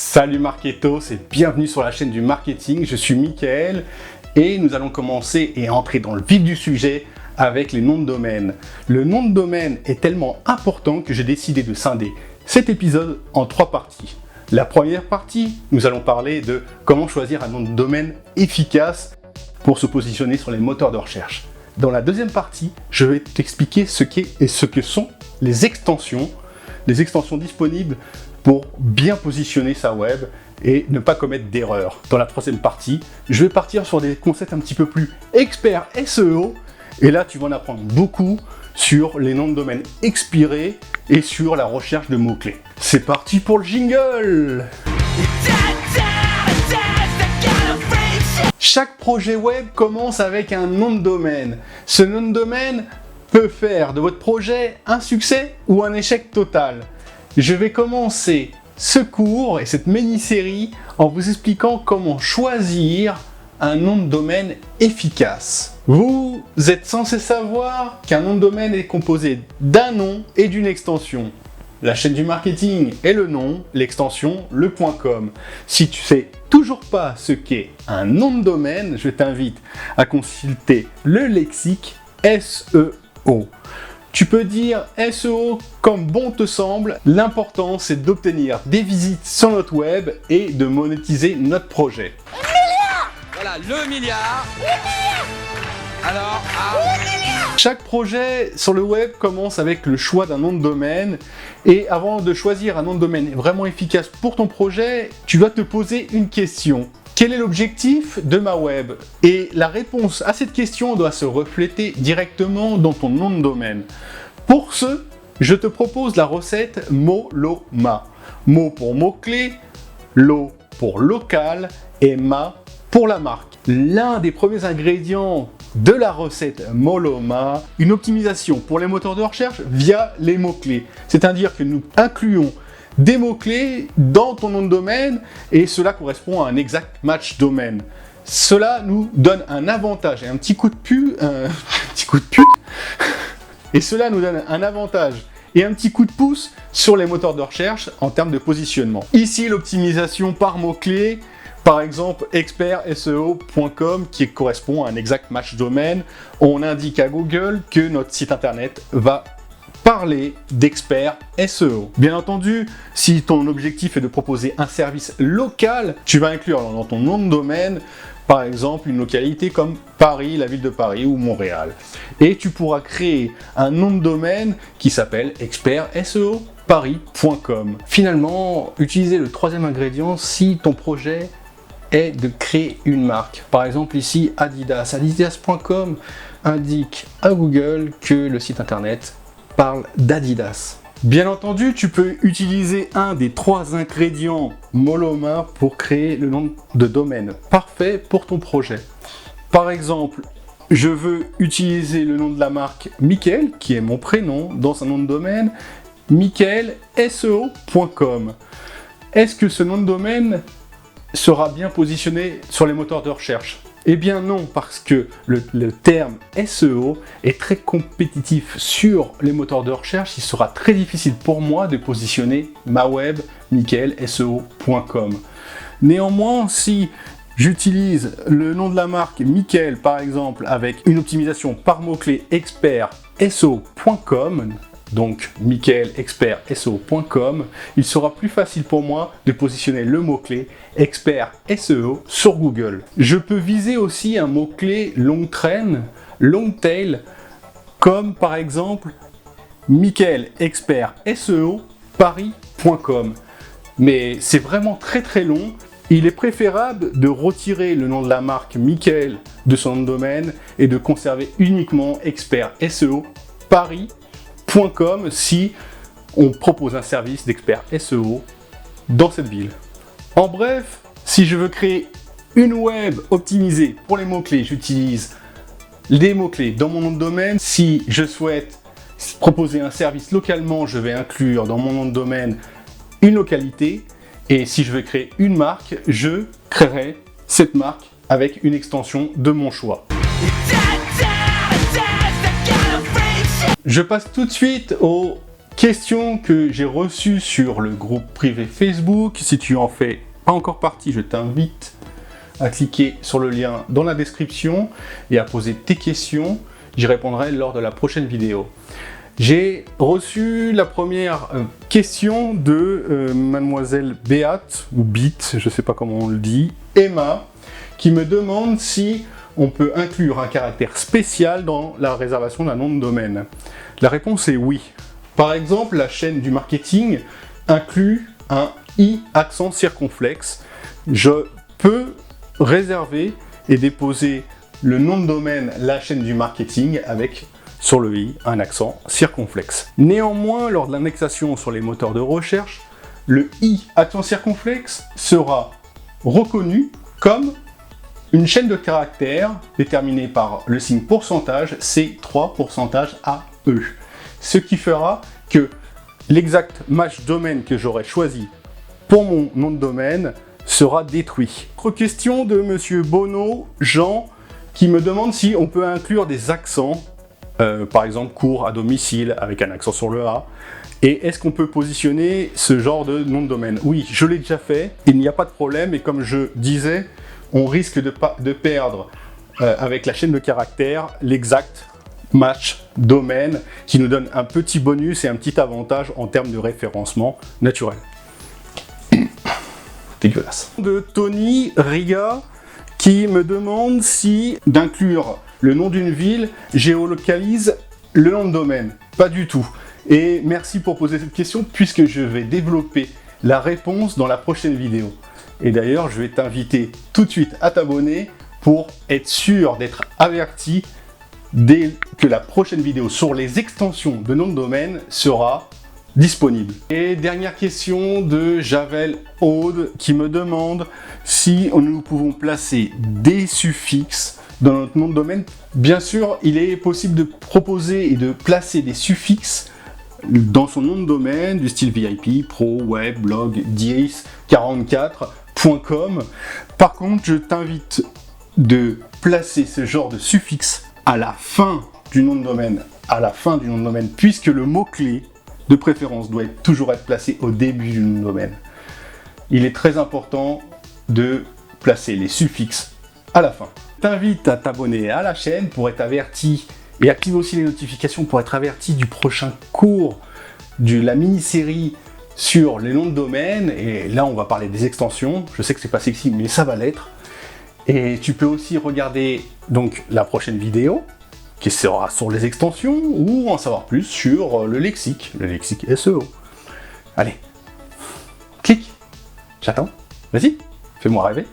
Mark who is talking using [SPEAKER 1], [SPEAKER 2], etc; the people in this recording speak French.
[SPEAKER 1] Salut Marketos et bienvenue sur la chaîne du marketing, je suis Mickaël et nous allons commencer et entrer dans le vif du sujet avec les noms de domaine. Le nom de domaine est tellement important que j'ai décidé de scinder cet épisode en 3 parties. La première partie, nous allons parler de comment choisir un nom de domaine efficace pour se positionner sur les moteurs de recherche. Dans la deuxième partie, je vais t'expliquer ce qu'est et ce que sont les extensions disponibles pour bien positionner sa web et ne pas commettre d'erreurs. Dans la troisième partie, je vais partir sur des concepts un petit peu plus experts SEO et là tu vas en apprendre beaucoup sur les noms de domaine expirés et sur la recherche de mots-clés. C'est parti pour le jingle! Chaque projet web commence avec un nom de domaine. Ce nom de domaine peut faire de votre projet un succès ou un échec total. Je vais commencer ce cours et cette mini-série en vous expliquant comment choisir un nom de domaine efficace. Vous êtes censé savoir qu'un nom de domaine est composé d'un nom et d'une extension. La chaîne du marketing est le nom, l'extension, le .com. Si tu sais toujours pas ce qu'est un nom de domaine, je t'invite à consulter le lexique SEO. Tu peux dire SEO comme bon te semble, l'important c'est d'obtenir des visites sur notre web et de monétiser notre projet.
[SPEAKER 2] Voilà, le milliard. Alors,
[SPEAKER 1] Chaque projet sur le web commence avec le choix d'un nom de domaine et avant de choisir un nom de domaine vraiment efficace pour ton projet, tu dois te poser une question. Quel est l'objectif de ma web? Et la réponse à cette question doit se refléter directement dans ton nom de domaine. Pour ce, je te propose la recette Moloma. Mo pour mot-clé, lo pour local et ma pour la marque. L'un des premiers ingrédients de la recette Moloma, une optimisation pour les moteurs de recherche via les mots-clés. C'est-à-dire que nous incluons des mots-clés dans ton nom de domaine et cela correspond à un exact match domaine. Cela nous donne un avantage et un petit coup de pute. Et cela nous donne un avantage et un petit coup de pouce sur les moteurs de recherche en termes de positionnement. Ici, l'optimisation par mots-clés, par exemple expertseo.com qui correspond à un exact match domaine. On indique à Google que notre site internet va parler d'experts SEO. Bien entendu, si ton objectif est de proposer un service local, tu vas inclure dans ton nom de domaine, par exemple, une localité comme Paris, la ville de Paris ou Montréal. Et tu pourras créer un nom de domaine qui s'appelle expertseo.paris.com. Finalement, utiliser le troisième ingrédient si ton projet est de créer une marque. Par exemple ici, Adidas. Adidas.com indique à Google que le site internet parle d'Adidas. Bien entendu, tu peux utiliser un des 3 ingrédients Moloma pour créer le nom de domaine parfait pour ton projet. Par exemple, je veux utiliser le nom de la marque Mickaël, qui est mon prénom, dans un nom de domaine, mickaelseo.com. Est-ce que ce nom de domaine sera bien positionné sur les moteurs de recherche? Eh bien non, parce que le terme SEO est très compétitif sur les moteurs de recherche. Il sera très difficile pour moi de positionner ma web mickaelseo.com. Néanmoins, si j'utilise le nom de la marque Mickaël par exemple avec une optimisation par mot-clé expertseo.com, donc mickaelseo.com, il sera plus facile pour moi de positionner le mot-clé expert SEO sur Google. Je peux viser aussi un mot-clé long tail, comme par exemple Mickaël expert SEO paris.com. Mais c'est vraiment très long. Il est préférable de retirer le nom de la marque Mickaël de son nom de domaine et de conserver uniquement expert SEO paris.com si on propose un service d'expert SEO dans cette ville. En bref, si je veux créer une web optimisée pour les mots-clés, j'utilise les mots-clés dans mon nom de domaine. Si je souhaite proposer un service localement, je vais inclure dans mon nom de domaine une localité. Et si je veux créer une marque, je créerai cette marque avec une extension de mon choix. Je passe tout de suite au Question que j'ai reçue sur le groupe privé Facebook. Si tu en fais pas encore partie, je t'invite à cliquer sur le lien dans la description et à poser tes questions. J'y répondrai lors de la prochaine vidéo. J'ai reçu la première question de mademoiselle Béate, ou Bit, je ne sais pas comment on le dit, Emma, qui me demande si on peut inclure un caractère spécial dans la réservation d'un nom de domaine. La réponse est oui. Par exemple, la chaîne du marketing inclut un i accent circonflexe. Je peux réserver et déposer le nom de domaine, la chaîne du marketing, avec sur le i un accent circonflexe. Néanmoins, lors de l'indexation sur les moteurs de recherche, le i accent circonflexe sera reconnu comme une chaîne de caractères déterminée par le signe pourcentage C3 pourcentage AE. Ce qui fera que l'exact match domaine que j'aurai choisi pour mon nom de domaine sera détruit. Autre question de monsieur Bono Jean qui me demande si on peut inclure des accents, par exemple cours à domicile avec un accent sur le A, et est-ce qu'on peut positionner ce genre de nom de domaine? Oui, je l'ai déjà fait, il n'y a pas de problème, et comme je disais, on risque de perdre avec la chaîne de caractères l'exact match domaine qui nous donne un petit bonus et un petit avantage en termes de référencement naturel. Dégueulasse. De Tony Riga qui me demande si d'inclure le nom d'une ville géolocalise le nom de domaine. Pas du tout. Et merci pour poser cette question puisque je vais développer la réponse dans la prochaine vidéo. Et d'ailleurs, je vais t'inviter tout de suite à t'abonner pour être sûr d'être averti dès que la prochaine vidéo sur les extensions de nom de domaine sera disponible. Et dernière question de Javel Aude qui me demande si nous pouvons placer des suffixes dans notre nom de domaine. Bien sûr, il est possible de proposer et de placer des suffixes dans son nom de domaine du style VIP, Pro, Web, Blog, 10, 44.com. Par contre, je t'invite de placer ce genre de suffixe à la fin du nom de domaine, puisque le mot-clé de préférence doit toujours être placé au début du nom de domaine. Il est très important de placer les suffixes à la fin. Je t'invite à t'abonner à la chaîne pour être averti et active aussi les notifications pour être averti du prochain cours de la mini-série sur les noms de domaine. Et là, on va parler des extensions. Je sais que c'est pas sexy, mais ça va l'être. Et tu peux aussi regarder donc la prochaine vidéo qui sera sur les extensions ou en savoir plus sur le lexique SEO. Allez, clique, j'attends, vas-y, fais-moi rêver.